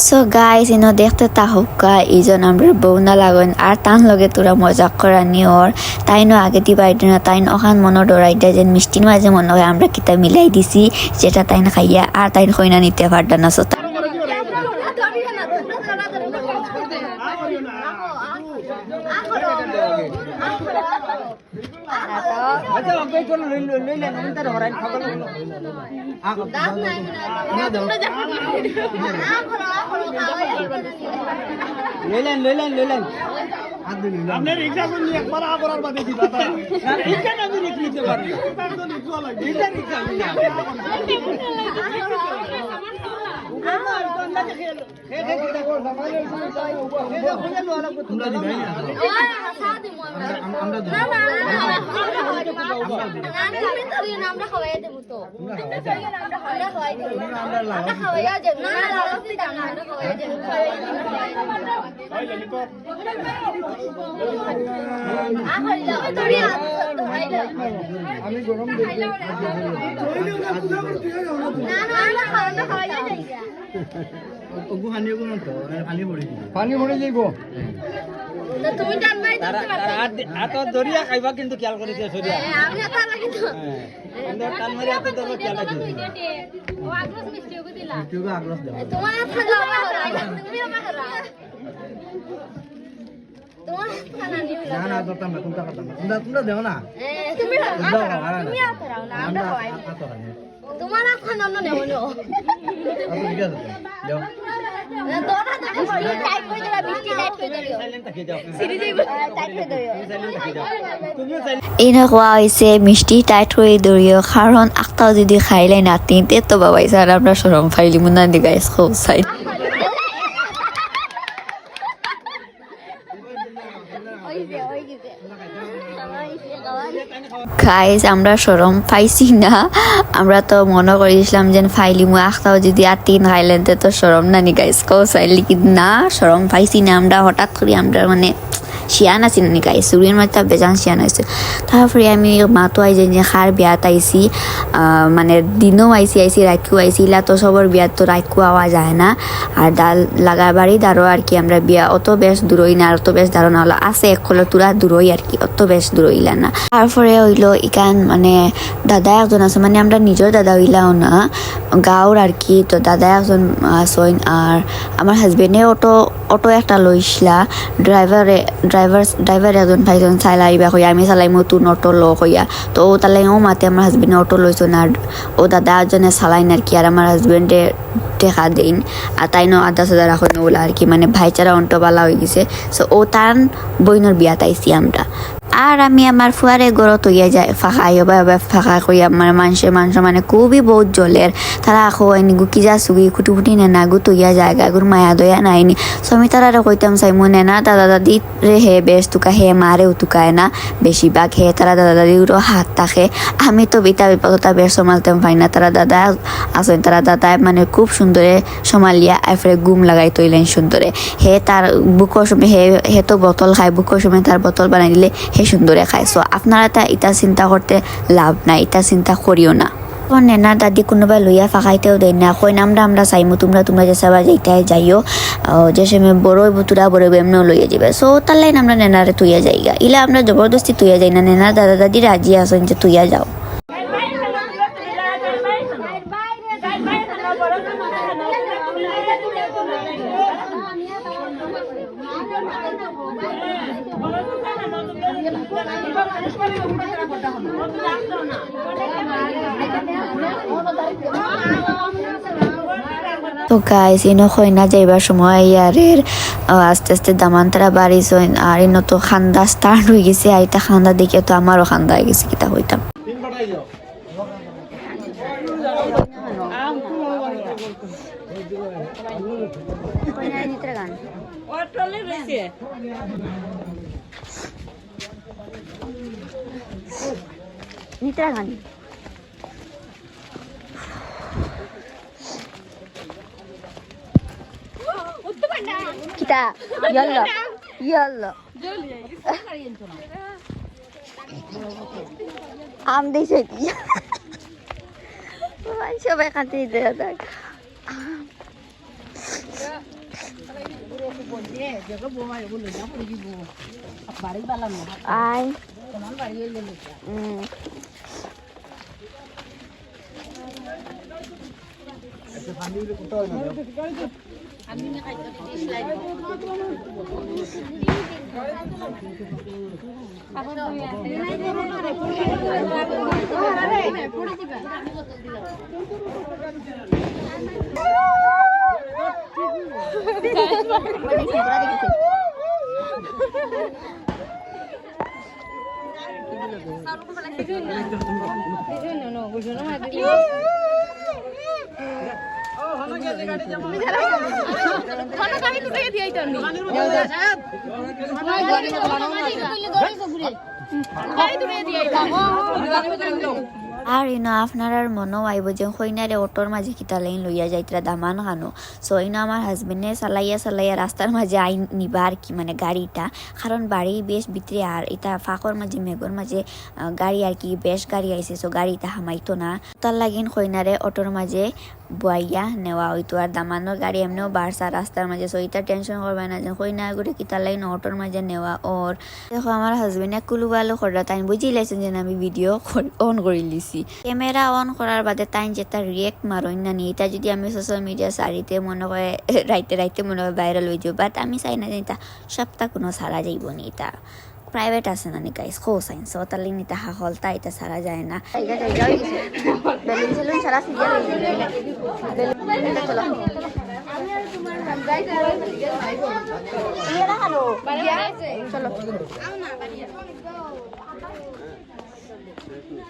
So guys ইনো দেখতে তাহুকা ইজন আমরা বউনা লাগন আর তান লগে তোরা মজা করা নিওর তাইনো আগে দিবা না তাইন ওখান মনো ডরাইটা যেন মিষ্টির মাঝে মনে হয় আমরা কিতা মিলাই দিছি যেটা তাইন খাইয়া আর তাইন কইনা নিতে পারডা না। সো আপনার এক্সাম নিয়ে একবার আবার বাদে দিবা না এখানে আমি রেখে দিতে পারি এটা তো নিচু লাগে এটা এক্সাম না আমি গরম পানি পড়ে যাইব দরিয়া খাইবা কিন্তু খেয়াল করেছে তোমরা দেও না তোমার এখন অন্য নেব না ঠিক আছে দেও এনে কোয়া হয়েছে মিষ্টি টাইট করে দৌড়িও কারণ একটাও যদি খাইলে নাতি তে তো বাবাই স্যার আমরা সরম ফাইলি মুনা দি গাইস খুব সাইড গাইস আমরা সরম পাইছি না আমরা তো মনে করেছিলাম যে ফাইলিমু একটাও যদি আর তিন খাইলেন তো সরম না নি গাইস কো চাইলি কি না সরম পাইছি না আমরা হঠাৎ করে আমরা মানে শিয়ান আছি নি গাইস সুরির মধ্যে বেজান শিয়ান আছে তারপরে আমি মাতো আই যে খার বিয়াত আইছি মানে দিনও আইছি রাইকু আইছি ইলা তো সবর বিয়াত তো রাইকু আওয়া যায় না আর ডাল লাগা বাড়ি দাঁড়ো আর কি আমরা বিয়া অত বেশ দূরই না অত বেশ ধারণা হলো আছে এক কলো তুরা দূরই আর কি অত বেশ দূর হইলা না তারপরে হইলো ইকান মানে দাদা একজন আছে মানে আমরা নিজের দাদা হইলাও না গাঁওর আর কি তো দাদা একজন আসইন আর আমার হাজবেন্ডে অটো একটা লইছিলা ড্রাইভার একজন ভাইজন চালাইবা কইয়া আমি চালাই নতুন অটো লো কইয়া তো ও তালাই ও মাতে আমার হাজবেন্ডে অটো লইছেন আর ও দাদা একজনে চালাইন আর কি আর আমার হাজবেন্ডে দেখা দেন আর তাই নো 10,000 এখন ওলা আর কি মানে ভাইচারা অন্টবালা হয়ে গেছে সো ও তার বইনোর বিয়াত আইছি আমরা আর আমি আমার ফুয়ারে গড়ত হইয়া যায় ফাঁকা ফাঁকা কই আমার মানুষের মানে খুবই বহুত জলের তারা আখো আইনি গুকি যা সুগি খুটি খুটি নেনা গু তৈয়া জায়গা গুর মায়া দয়া নাইনি সো আমি তারা কইতাম চাইমু নেনা দাদা দাদি রে হে বেশ তুকা হে মারেও তুকায় না বেশিরভাগ হে তারা দাদা দাদিরও হাত থাকে আমি তো বিতা বিপদতা বেশ সমালতাম পাই না তারা দাদা আসেন তারা দাদা মানে খুব সুন্দরে সমালিয়া এফরে গুম লাগাই তৈলেন সুন্দরে হে তার বুকর সময় হে তো বোতল খায় বুকর সময় তার বোতল বানাই দিলে হে সুন্দরে খায় সো আপনারা তা ইটা চিন্তা করতে লাভ নাই এটা চিন্তা করিও না নেনা দাদি কোনোবাই লইয়া ফাঁকাইতেও দেয় না কই আমরা চাইমু তোমরা যে সবাই যাইতাই যাইও যে সময় বড় বুতুরা বড় এমনিও লইয়া যাবে সো তার লাইন আমরা নেনারে তুইয়া যাইগা ইলা আমরা জবরদস্তি তুইয়া যাই না নেনা দাদা দাদি রাজি আসেন যে তুইয়া যাও তো গাইস ইনো খয়না যাইবার সময় ইয়ারের আস্তে আস্তে দামান্তরা বাড়িছ আর ইনো তো খান্দা স্টার্ট হয়ে গেছে আইতা খান্দা দেখে তো আমারও খান্দা হয়ে গেছে কিতা হইতাম নিত্রা গান kita yalla am dei seti সবাই খাতে দেওয়া দেখ আয় আর ইনো আপনার মনেও আইব যে কইনারে অটোর মাঝে কিতা লাইন লইয়া যাইতরা দামান খানো সো ইনো আমার হাজবেন্ডে চালাইয়া রাস্তার মাঝে আইন নিবা আর কি মানে গাড়িটা কারণ বাড়ি বেশ ভিতরে আর এটা ফাঁকর মাঝে মেঘর মাঝে গাড়ি আর কি বেশ গাড়ি আইছে সো গাড়িটা হামাইতো না তার লাগিন কইনারে অটোর মাঝে বইয়া নেওয়া হইতো আর দামানোর গাড়ি এমনিও বাড়সা রাস্তার মাঝে সো এটা টেনশন করবে না যে কইনা করে কিতা লাইন অটোর মাঝে নেওয়া ওর দেখো আমার হাজবেন্ডে কুলু বালু কররা তাই বুঝি লাইছেন যে আমি ভিডিও অন করে লিছি ক্যামেরা অন করার বাদে তাই যেটা রিয়েক্ট মারইন না নিয়ে এটা যদি আমি সোশ্যাল মিডিয়া সারিতে মনে হয় রাইতে মনে হয় ভাইরাল হয়ে যাবে বাট আমি চাই না যে এটা সপ্তাহ কোনো সারা যাইব নি এটা প্রাইভেট আছে না নি গাইস কো সাইন্স ও তার লিন এটা হলতা এটা সারা যায় না বেলুন সেলুন সারা সিরিয়াল চলো চলো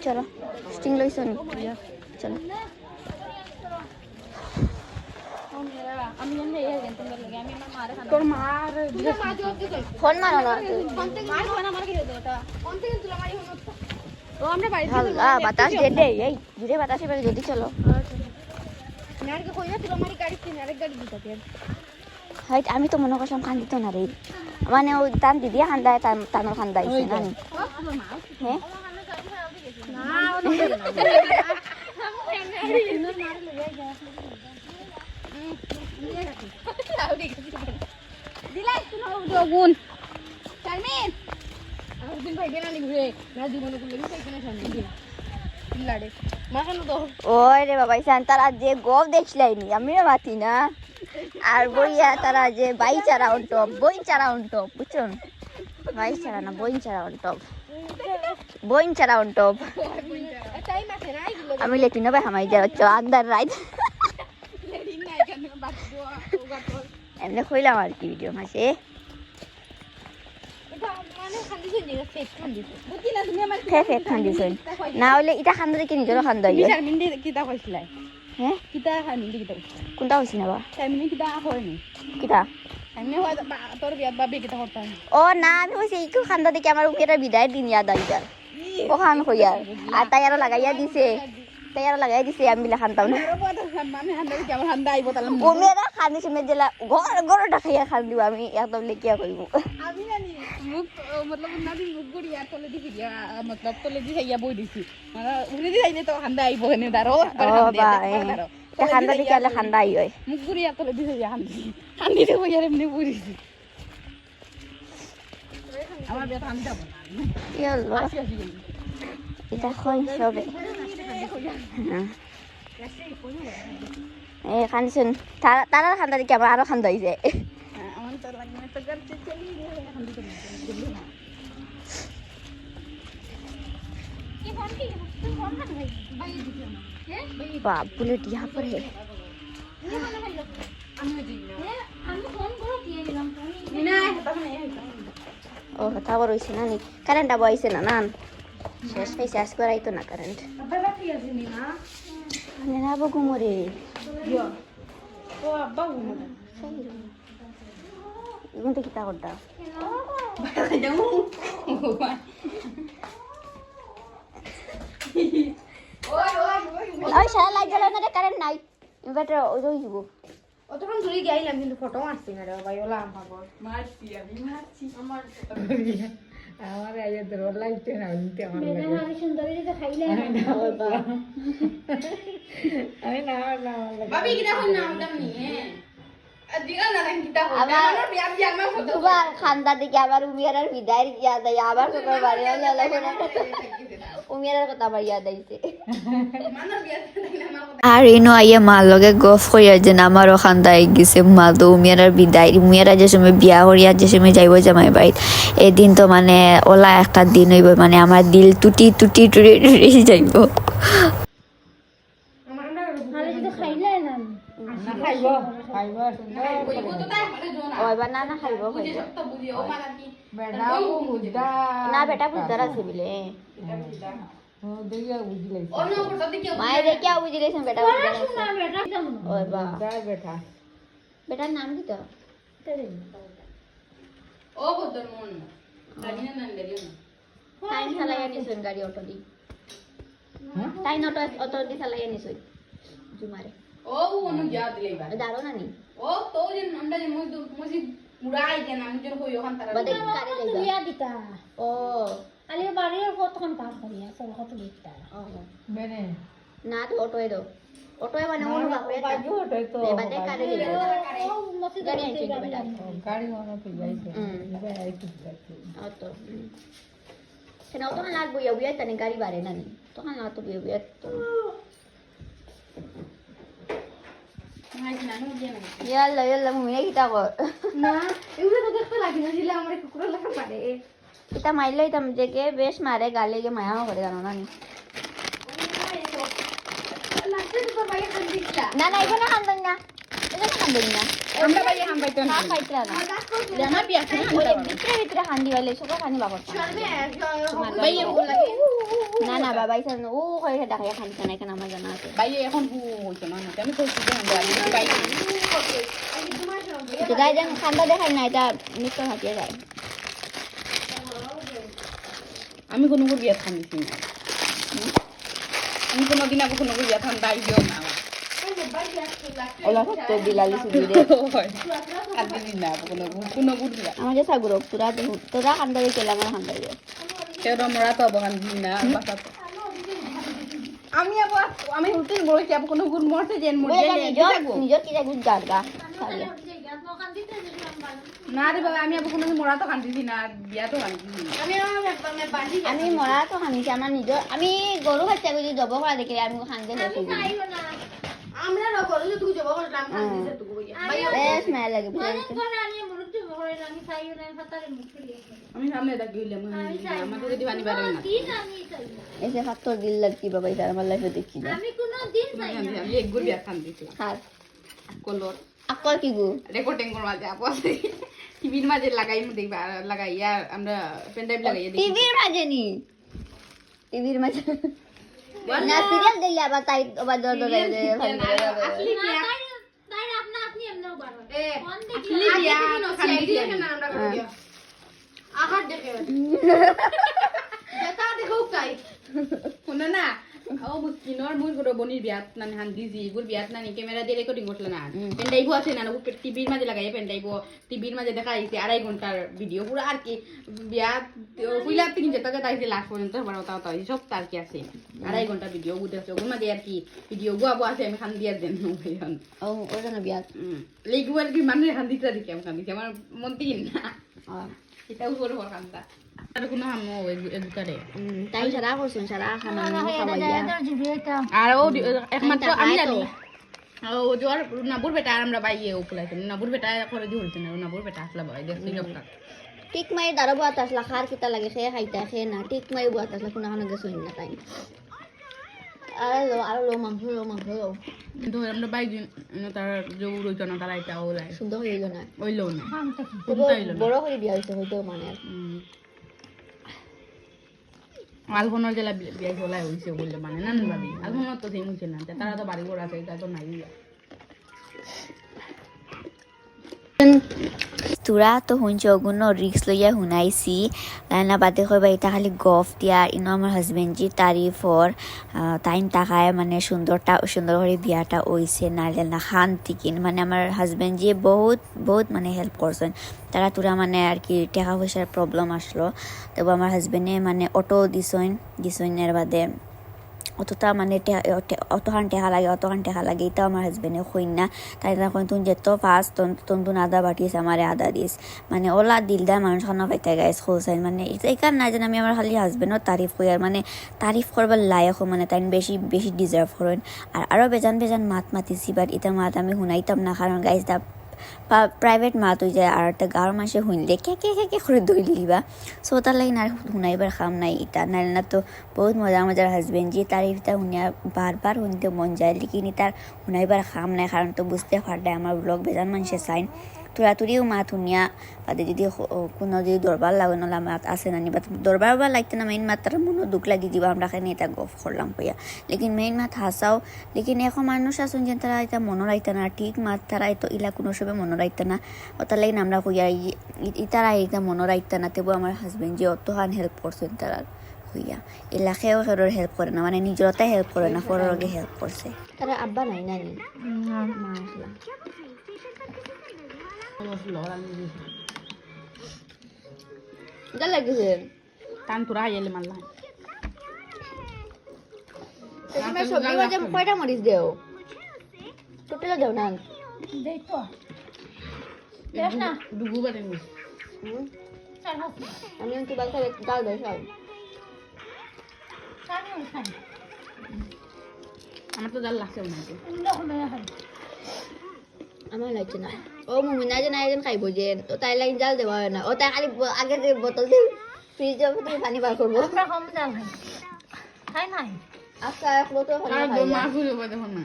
চলো স্টিং লইছো নি চলো তোর মার ফোন মারো না আল্লাহ বাতাস দে এই জুড়ে বাতাসে বেড়ে যদি চলো হাইট আমি তো মনে করছিলাম খান্দিত না রে মানে ওই টান দিদি খান্দায় টানোর খান্দাইছে না হ্যাঁ ওই রে বাবা তারা যে গপ দেখছিলাইনি আমিও মাতি না আর বইয়া তারা যে বই চারা অন টপ বুঝছেন বই চারা না বই চারা অন টপ আমি লেটিন ভাই হামাই যাচ্ছ আন্দার রাইট এমনি কইলাম আর কি ভিডিও মাসে ফেক খান্দিছেন না হলে এটা খান্দা দেখে নিজেরও খান্দা হ্যাঁ কোনটা হয়েছি না বা কিতা ও না আমি কইছি একটু খান্দা দেখে আমার উকেটা বিদায় দিন ইয়াদ আইবার ও খান কইয়ার আর তাই আরো লাগাইয়া দিছে আমি বিলা খান্তাম না ও মেয়েরা খান্দিছে মেয়ে জেলা গরটা খাইয়া খান দিব আমি একদম লেকিয়া কইব খান্দা দেখে আলে খান্দা আই হয় এটা কই সবে খান্দিছেন তারা খান্দা দেখে আমার আরো খান্দা হয়ে যায় বাপ বুলেট यहाँ पर है ও তারপর হইছে না নি কারেন্ট আবার আইছে না নান শেষ হয়েছে আজকে আর আইতো না কারেন্ট না আবার ঘুমোরে এখন তো কিতা করতা ওই সারা লাইট জ্বালাও না রে কারেন্ট নাই ইনভার্টার ওই দিব অতক্ষণ ধরে গেলাম কিন্তু ফটো মারছি না রে ভাই ওলা আমার মারছি আমার আমার আইয়া ধর লাগতে না নিতে আমার লাগে আমি সুন্দরী যে খাইলে আমি না আমার লাগে Babi kita pun nak macam ni. Dia nak yang kita pun. Abang- Mana biar biar mah foto. তোমার খান্দা থেকে আবার উমিয়ার বিদায়ের ইয়াদ আই আবার তোর বাড়ি আল্লাহ উমিয়ার কথা আবার ইয়াদ আইছে Mana biar nama foto. আর ইনো আইয়া মার লগে গফ কইয়া যে আমারও খান্দা আই গেছে মা তো উমিয়ার বিদায় উমিয়ারা যে সময় বিয়া করিয়া যে সময় যাইব জামাই বাড়িত এদিন তো মানে ওলা একটা দিন হইব মানে আমার দিল টুটি টুটি টুটি টুটি যাইব খালি যদি খাইলে না না খাইব খাইব Ibu tu tak boleh jual. ওইবা না না খাইব Buji খাইব tak buji. Oh mana ni. বেড়া বুঝা না বেটা বুঝদার আছে বিলে ও দেইয়া বুঝলাই Oh no, foto dia. মায়ের দেখিয়া বুঝিলেছেন বেটা বুঝদার আছে না বেটা যাম ওইবা যা বেটা বেটার নাম কি তো Oh foto mon. Tadi nan dari mana? Time চালাইয়া নিছুন গাড়ি অটো দি টাইম অটো দি চালাইয়া নিছুন জুমারে Oh unu jawab dia ibar. দাঁড়ো না নি Oh to je anda je muzi murai je nam je koyo kan tara. Bade কারে যাইবা তুলিয়া দিতা ও আলি বাড়ির কতক্ষণ কাজ করিয়া সব কত দিতা ও বেনে না তো অটোয় দাও অটোয় মানে ওনো বাপরে বাজু হটে তো বাদে কারে যাইবা মসজিদ গাড়ি আনছি তো বেটা গাড়ি মনে তো যাইছে হুম। এবার আইছি যাচ্ছে অটো কেন অটো না লাগ বইয়া বইয়া তানি গাড়ি বাড়ে না নি তখন না তো বইয়া বইয়া তো Ngai nanu je na. ইয়াল্লা ইয়াল্লা মুমিনে কিতা কর না এগুলো তো দেখতে লাগে না দিলে আমার কুকুর লাগা পারে কিতা মাইলে তাম যে কে বেশ মারে গালে গে মায়া করে জানো না নি লাগছে তো ভাই খান দিছা না না এখানে খান্দন না এখানে খান্দন না Anda bayi hambai tu. না খাইতরা না Jangan biar ওই ভিতরে ভিতরে খান্দি বাইলে সব খানি বাবা bayi aku lagi. না না বাবা ইসান ও কইছে ডাকায় খানি না এখানে আমার জানা আছে Bayi এখন bu cuman kami kau sudah anda bayi. তো গাই দেন খান্দা দেখাই না এটা মিষ্টি হাতিয়ে যায় আমি কোনো করে বিয়া থামিছি না আমি কোনো দিন আগে কোনো করে বিয়া থাম দাই দিও না ওলা তো বিলালি সুবি দে আর দিন না কোনো করে বিয়া আমার যে সাগুর তোরা খান্দা দিয়ে চলে আমার খান্দা দিয়ে সেটা মোরা তো বহান দিন না বাসা আমি আবার আমি উল্টিন বলেছি আবার কোনো গুণ মরতে যেন মরতে নিজর কি জাগুর গাড়গা সারিয়া না রে বাবা আমি আবার কোনো মরা তো কান্দিছি না বিয়া তো কান্দিছি আমি মরা তো খানিছি আমার নিজর আমি গরু বাচ্চা গুলি জব করা দেখি আমি খান্দে হয়েছি আমরা না করে তুই যাব করে নাম কান্দিছে তুই বেশ মায়া লাগে আমি সামনে দেখি হইলাম আমাদের যদি পানি পারে না এসে ফাত্তর দিল লাগছি বাবা এটা আমার লাইফে দেখছি না আমি কোনো দিন চাই আমি এক গুড় বিয়া কান্দিছি হার কলর আকল কি গো রেকর্ডিং করবা যা পড়ে টিভির মাঝে লাগাই দেখবা লাগাইয়া আমরা পেন ড্রাইভ লাগাইয়া দেখি টিভির মাঝে নি টিভির মাঝে না সিরিয়াল দেখলে আবার তাই আবার দর দর আসলি বিয়া তাই আপনা আপনি এমনও বাড়ো কোন আসলি বিয়া কান্দিছি না আমরা করে আহার দেখে দেখা দেখো তাই শুনো না ও মুসকিনর মুই গরো বনির বিয়াত নানি হান দিজি গুর বিয়াত নানি ক্যামেরা দিয়ে রেকর্ডিং করছিল না পেন ড্রাইভ আছে না টিভির মাঝে লাগাই পেন ড্রাইভ টিভির মাঝে দেখা আইছে 2.5 ঘন্টার ভিডিও পুরো আর কি বিয়াত কইলা 3 জেতাকে তাইছে লাস্ট পর্যন্ত বড় তাও তাই সব তার কি আছে 2.5 ঘন্টা ভিডিও বুঝতেছো ওর মাঝে আর কি ভিডিও গোয়াবো আছে আমি খান দিয়ার দেন ভাইয়ান ও ওর জন্য বিয়া লেগু আর কি মানুষ খান দিতে দেখি আমি খান দিছি আমার মন তিন না এটা উপরে হল খানটা আর কোনো হামো এগুতারে তাই সারা করছেন সারা খানা খাওয়াইয়া আর ও একমাত্র আমি জানি ও জোয়ার নাবুর বেটা আর আমরা বাইয়ে উপলাইতে নাবুর বেটা করে দি হইতে না নাবুর বেটা আসলা ভাই দেখছি সব কাক টিক মাই দাঁড়ো বাত আসলা খার কিতা লাগে খেয়ে খাইতা খেয়ে না টিক মাই বাত আসলা কোনো খানা গেছ না তাই আর লো মাংস কিন্তু আমরা বাই দিন তার যে রইতো না তারা এটা ওলাই সুন্দর হইল না ওইলো না বড় করে বিয়া হয়েছে হয়তো মানে আলফোনার জেলা বিয়া ওলাই হইছে বললে মানে না ভাবি আলফোনার তো সেই হইছে না তারা তো বাড়ি ঘর আছে এটা তো নাই তোরা তো শুনছ অগুণ রিক্স লইয়া শুনাইছি লাইনা বাদে কইবা এটা খালি গফ দিয়া ইনো আমার হাজবেন্ডজির তারিফর তাইন তাকায় মানে সুন্দর করে বিয়াটা হইছে নাইলে না শান্তি কিন মানে আমার হাজবেন্ডজি বহুত মানে হেল্প করছেন তারা তোরা মানে আর কি টাকা পয়সার প্রবলেম আসলো তবু আমার হাজবেন্ডে মানে অটো দিছইন এর বাদে অতটা মানে অতখান টেকা লাগে এটাও আমার হাজবেন্ডে কইন না তাই তখন তুমি যেত ফার্স্ট তন্তু আদা বাটিস আমার আদা দিস মানে ওলা দিলদার মানুষ খানা পাইতে গাইস খোসাইন মানে এইকার না যেন আমি আমার খালি হাজবেন্ডও তারিফ করি আর মানে তারিফ করবার লায়ক মানে তাই বেশি ডিজার্ভ করেন আর আরও বেজান মাত মাতিছি বাট এটা মাত আমি শুনাইতাম না কারণ গাইস দা প্রাইভেট মাত হয়ে যায় আর একটা গাঁৱৰ মানুষে শুনলে কে করে দৌড় লিবা সো তার লাগে না শুনাইবার খাম নাই ইটা নাইলে না তো বহুত মজার হাজবেন্ড যে তারিফটা শুনিয়া বারবার শুনতে মন যায় লেকিন তার শুনাইবার খাম নাই কারণ তো বুঝতে পারলে আমার ব্লগ বেজান মানুষে চাইন তুরাতুরিও মাত শুনিয়া বাদে যদি কোনো যদি দরবার লাগে নলা মাত আছে নানি বা দরবার বা লাগতে না মেইন মাত তার মনে দুঃখ লাগি দিবা আমরা খানি এটা গফ করলাম কইয়া লেকিন মেইন মাত হাসাও লেকিন এখন মানুষ আসুন যে তারা এটা মনে রাখতে না ঠিক মাত তারা তো ইলা কোনো সবে মনে রাখতে না ওটার লাগে আমরা কইয়া ইতারা এটা মনে রাখতে না তেবু আমার হাজবেন্ড যে অতখান হেল্প করছেন তারা হইয়া এলাকায়ও হেরোর হেল্প করে না মানে নিজরতাই হেল্প করে না পরের আগে হেল্প করছে তারা আব্বা নাই নানি যা লাগিছে টান তোরা আইলে মারলা তুমি সবজি বাজে কয়টা মরিচ দেও টোটাল দেও না দেই তো দেখ না ডুবু বারে নি আমি কি বালকা ডাল দেই সব আমার তো জাল লাগছে না আমার লাগছে না ও মুমিনা যে না একজন খাইব যে ও তাই লাগি জাল দেওয়া হয় না ও তাই খালি আগে যে বোতল দিয়ে ফ্রিজে থেকে পানি বার করবো আমরা কম জাল খাই নাই আজকে এক বোতল পানি আর খাই মা ফুলে বলে না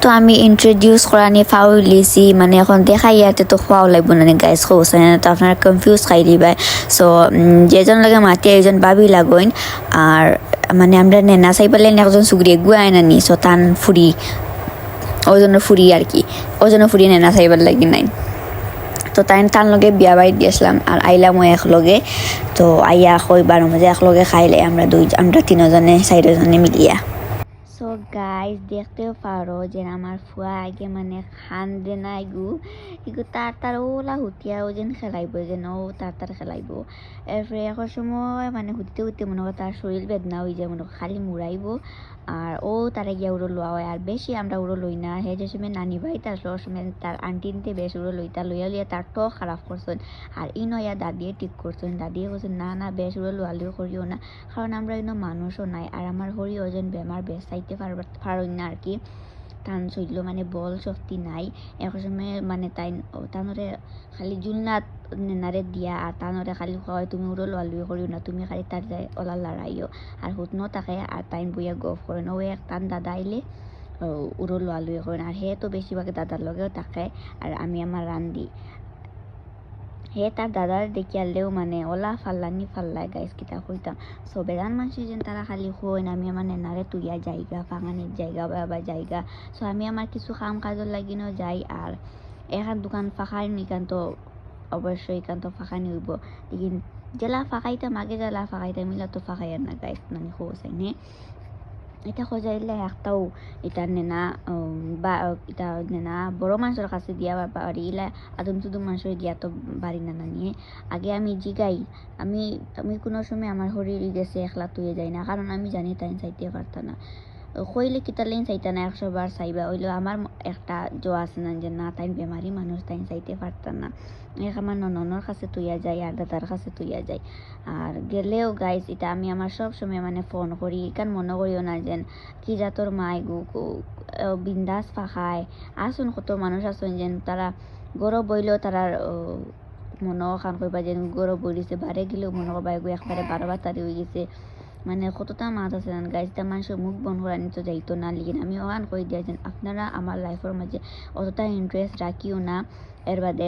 তো আমি ইন্ট্রোডিউস করা নিয়ে ফাউল লিছি মানে এখন দেখাই ইয়াতে তো খোয়াও লাগবো না গাইস খোঁজ তো আপনারা কনফিউজ খাই দিবাই সো যেজন লাগে মাতি একজন বাবি লাগইন আর মানে আমরা নেনা চাই পেলেন একজন চুগরি গুয়াই নানি সো টান ওজনের ফুরি আর কি ওজনের ফুরি নেনা চাইবার লাগি নাই তো তার লগে বিয়া বাড়ি দিয়েছিলাম আর আইলাম ও একলগে তো আইয়া কইবার মাঝে একলগে খাইলে আমরা তিনজনে চারজনে মিলিয়া সো গাইজ দেখতেও পারো যে আমার ফুয়া আগে মানে খান দে নাই এগু তার ওলা হুতিয়াও যেন খেলাইব যেন ও তার খেলাইব এরপরে এখন সময় মানে হুতে মনে হয় তার শরীর বেদনা হয়ে যায় মনে খালি মুড়াইব আর ও তারা গিয়া উড়ো লোয়া হয় আর বেশি আমরা উড়ো লই না হে যে সময় নানি ভাই তার সময় তার আন্টিনতে বেশ উড়ো লইয়া তার তো খারাপ করছেন আর নয়া দাদিয়ে ঠিক করছেন দাদিয়ে বলছেন না বেশ উড়ো লোয়ালিও করিও না কারণ আমরা মানুষও নাই আর আমার হরি ওজন বেমার বেশ চাইতে পারই না আর কি টান চইল মানে বল শক্তি নাই এক সময় মানে তানরে খালি জুলনাত নেনারে দিয়া আর তানরে খালি কয় তুমি উড়ো লোয়ালুই করিও না তুমি খালি তার যায় ওলা লড়াইও আর হুতনো তাকে আর তাইন বইয়া গফ করে না ও এক টান দাদা আইলে উড়ো লোয়ালুই করেন আর হে তো বেশিরভাগ দাদার লগেও তাকে আর আমি আমার রান্ধি হে তার দাদার দেখি আনলেও মানে ওলা ফাল্লাই গাইস কিতা কইতাম সো বেগান মানুষ যেন তারা খালি হইন আমি আমার নেনারে তুইয়া জায়গা ফাঙানির জায়গা বা জায়গা সো আমি আমার কিছু কাম কাজর লাগিনও যাই আর এখন দোকান ফাঁকাই নিকান তো অবশ্যই এখান তো ফাঁকানি হইব লেকিন জেলা ফাঁকাইতাম আগে জেলা ফাঁকাইতাম মিলা তো ফাঁকাই আর না গাইস মানে খোঁজাই নে এটা খোঁজাইলে একটাও এটা নেনা বা এটা নেনা বড় মানুষের কাছে দিয়া বাড়ি ইলা আদম তুদম মানুষের দিয়া তো বাড়ি না নিয়ে আগে আমি জিগাই আমি কোনো সময় আমার শরীর গেছে একলা তুয়ে যাই না কারণ আমি জানি তাই চাইতে পারতাম না কইলে কিতালেন চাইতা না 100 বার চাইবা হইলো আমার একটা জো আছে না যে না তাই বেমারি মানুষ তাই চাইতে পারতাম না আমার ননর কাছে তুইয়া যাই আর দাদার কাছে তুইয়া যাই আর গেলেও গাইস এটা আমি আমার সব সময় মানে ফোন করি কারণ মনে করিও না যেন কি জাতর মাই বিন্দাস ফাঁকায় আসুন কত মানুষ আসুন যেন তারা গরব বইলেও তারার মনে খান কইবা যেন গরব বইছে বারে গেলেও মনে করবা একবারে 12 তারিখ হয়ে গেছে মানে কতটা মাছ আছে না গাইজ তা মানুষের মুখ বন্ধ করে নিতে যাইতো না লিখেন আমি ওখান করে দিয়েছেন আপনারা আমার লাইফের মাঝে অতটা ইন্টারেস্ট রাখিও না এর বাদে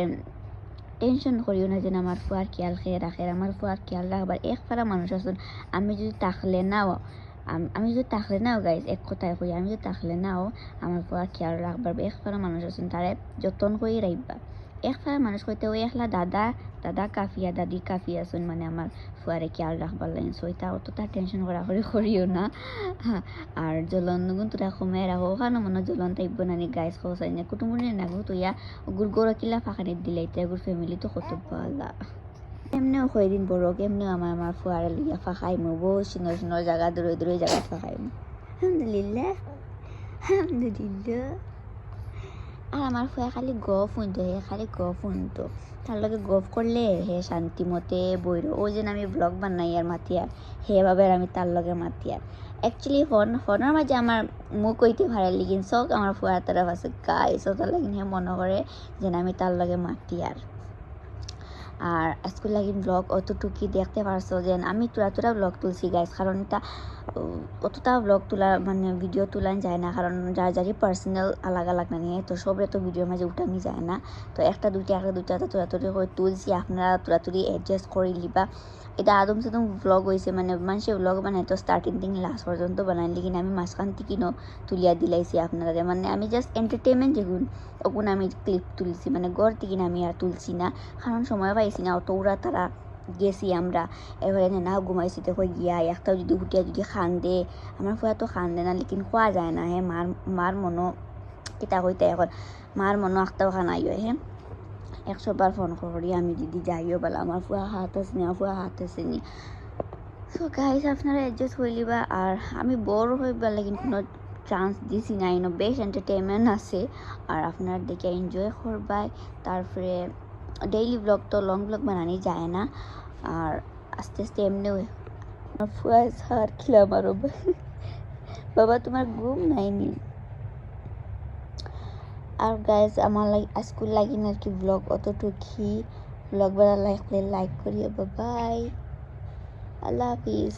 টেনশন করিও না যেন আমার ফুয়ার খেয়াল খেয়ে রাখে আমার ফুয়ার খেয়াল রাখবার এক ফারা মানুষ আসুন আমি যদি তাকলে নাও গাইজ এক কথায় কই আমি যদি তাকলে নাও আমার ফুয়ার খেয়াল রাখবার এক ফারা মানুষ আসুন তারা যতন করে রাখবা একলা মানুষ হইতে ওই একলা দাদা কাফিয়া দাদি কাফিয়া শুন মানে আমার ফুয়ারে খেয়াল রাখবার লাগে সো এটা অতটা টেনশন করিও না হ্যাঁ আর জ্বলন গুণ তোরা কমে রাখো ওখানে মনে জ্বলন টাইপ বানানি গাইস খোসাই না কুটুমুনি নাগো তো ইয়া গুড় গোড়া কিলা ফাঁকানি দিলে এটা গুড় ফ্যামিলি তো কত ভালো এমনিও কয়দিন বড় এমনিও আমার ফুয়ারে লিয়া ফাঁকাইমো বহু সুন্দর জায়গা দূরে জায়গা ফাঁকাইমো আলহামদুলিল্লাহ আর আমার ফুয়া খালি গফ উনতো হে খালি গফ উনতো তার লগে গফ করলে হে শান্তি মতে বইর ও যেন আমি ব্লগ বানাই আর মাতিয়ার হে ভাবে আমি তার লগে মাতিয়ার অ্যাকচুয়ালি ফোনের মাঝে আমার মুখ কইতে ভালো লিগিন সব আমার ফুয়ার তরফ আছে গাইস তার লাগিন হে মনে করে যেন আমি তার লগে মাতিয়ার আর আজকে লাগিন ব্লগ অতটুকি দেখতে পারছো যে আমি তোরা ব্লগ তুলছি গাইস কারণ এটা অতটা ব্লগ তোলা মানে ভিডিও তোলান যায় না কারণ যারই পার্সোনাল আলাগ না নিয়ে তো সবরে তো ভিডিওর মাঝে উঠানি যায় না তো একটা দুইটা তোরাতুরি করে তুলছি আপনারা তোরাতুরি অ্যাডজাস্ট করে লিবা এটা আদম সাদম ব্লগ হয়েছে মানে মানুষের ব্লগ বানাই তো স্টার্টিং থেকে লাস্ট পর্যন্ত বানাই লিখিন আমি মাঝখান থেকে তুলিয়া দিলাইছি আপনারা মানে আমি জাস্ট এন্টারটেনমেন্ট যেগুন ওগুন আমি ক্লিপ তুলছি মানে গড় থেকে আমি আর তুলছি না কারণ সময় পাইছি না অত ওরা তারা গেছি আমরা এবারে না ঘুমাইছি দেখো গিয়া একটা যদি হুটিয়া যদি খান দে আমার ফুয়া তো খান দে না লেকিন খোয়া যায় না হ্যাঁ মার মনো কিতা হইতে এখন মার মনো একটাও খানাইও হ্যাঁ 100 বার ফোন করি আমি দিদি যাইও বলা আমার ফুয়া হাত আছে নি সো গাইস আপনারা অ্যাডজাস্ট হইলিবা আর আমি বড় হইবা লেকিন কোনো চান্স দিছি না ইনো বেশ এন্টারটেনমেন্ট আছে আর আপনারা দেখে এনজয় করবাই তারপরে ডেইলি ব্লগ তো লং ব্লগ বানানি যায় না আর আস্তে এমনিও আমার ফুয়া সার খিলা মারো বাবা তোমার ঘুম নাইনি আর গাইজ আমার আজকে লাগিন আর কি ব্লগ অতটুকু ব্লগ বানা লাইক করিও বাই আল্লাহ হাফিজ